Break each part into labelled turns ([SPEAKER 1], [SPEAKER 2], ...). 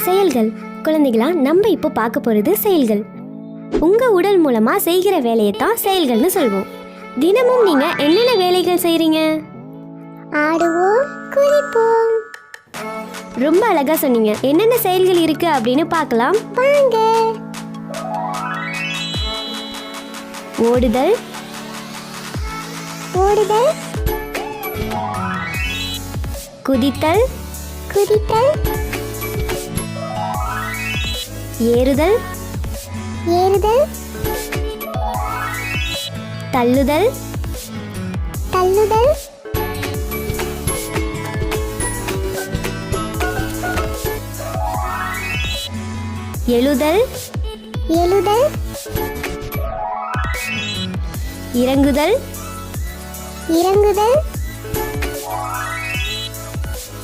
[SPEAKER 1] செயல்கள். குழந்தைகளா, நம்ம இப்போ பார்க்க போகிறது செயல்கள். உங்கள் உடல் மூலமாக செய்கிற வேலையை தான் செயல்கள்னு சொல்வோம். தினமும் நீங்கள் என்னென்ன வேலைகள் செய்கிறீங்க?
[SPEAKER 2] ஆடுவோம், குதிப்போம்.
[SPEAKER 1] ரொம்ப அழகாக சொன்னீங்க. என்னென்ன செயல்கள் இருக்கு அப்படின்னு பார்க்கலாம்
[SPEAKER 2] வாங்க.
[SPEAKER 1] ஓடுதல்,
[SPEAKER 2] ஓடுதல்,
[SPEAKER 1] குதித்தல்,
[SPEAKER 2] குதித்தல்,
[SPEAKER 1] ஏறுதல்,
[SPEAKER 2] ஏறுதல்,
[SPEAKER 1] தள்ளுதல்,
[SPEAKER 2] தள்ளுதல்,
[SPEAKER 1] எழுதல்,
[SPEAKER 2] எழுதல்,
[SPEAKER 1] இறங்குதல்,
[SPEAKER 2] இறங்குதல்,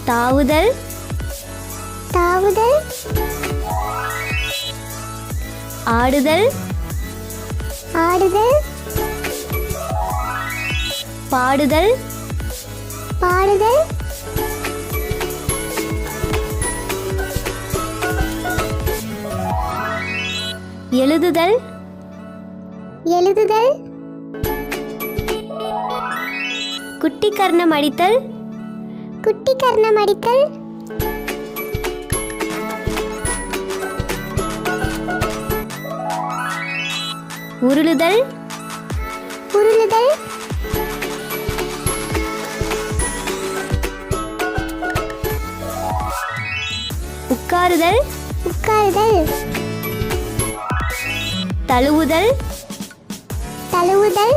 [SPEAKER 1] தாவுதல்,
[SPEAKER 2] தாவுதல்,
[SPEAKER 1] ஆடுதல்,
[SPEAKER 2] ஆடுதல்,
[SPEAKER 1] பாடுதல்,
[SPEAKER 2] பாடுதல்,
[SPEAKER 1] எழுதுதல்,
[SPEAKER 2] எழுதுதல்,
[SPEAKER 1] குட்டி கர்ணம் அடித்தல்,
[SPEAKER 2] குட்டி கர்ணம் அடித்தல்,
[SPEAKER 1] உருளுதல்,
[SPEAKER 2] உருளுதல்,
[SPEAKER 1] உட்காருதல்,
[SPEAKER 2] உட்காருதல்,
[SPEAKER 1] தழுவுதல்,
[SPEAKER 2] தழுவுதல்,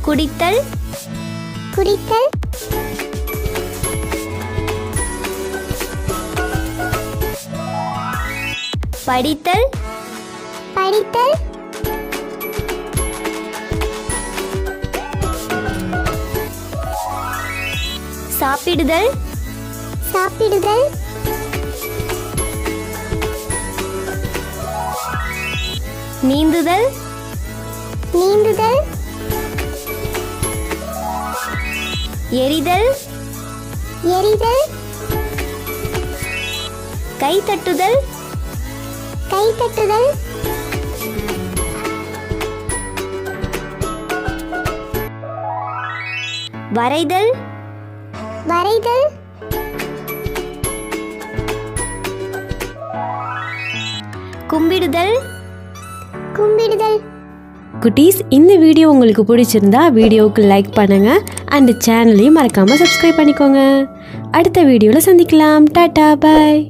[SPEAKER 1] குடித்தல்,
[SPEAKER 2] குடித்தல்,
[SPEAKER 1] படித்தல்,
[SPEAKER 2] படித்தல்,
[SPEAKER 1] சாப்பிடுதல்,
[SPEAKER 2] சாப்பிடுதல்,
[SPEAKER 1] நீந்துதல்,
[SPEAKER 2] நீந்துதல்,
[SPEAKER 1] எரிதல்,
[SPEAKER 2] எரிதல்,
[SPEAKER 1] கை தட்டுதல்,
[SPEAKER 2] கை தட்டுதல்,
[SPEAKER 1] வரைதல்,
[SPEAKER 2] வரைதல்,
[SPEAKER 1] கும்பிடுதல்.
[SPEAKER 2] கும்பிடுதல்.
[SPEAKER 3] குட்டீஸ், இந்த வீடியோ உங்களுக்கு பிடிச்சிருந்தா வீடியோவுக்கு லைக் பண்ணுங்கள் அண்ட் சேனலையும் மறக்காமல் சப்ஸ்கிரைப் பண்ணிக்கோங்க. அடுத்த வீடியோவில் சந்திக்கலாம். டாட்டா, பாய்.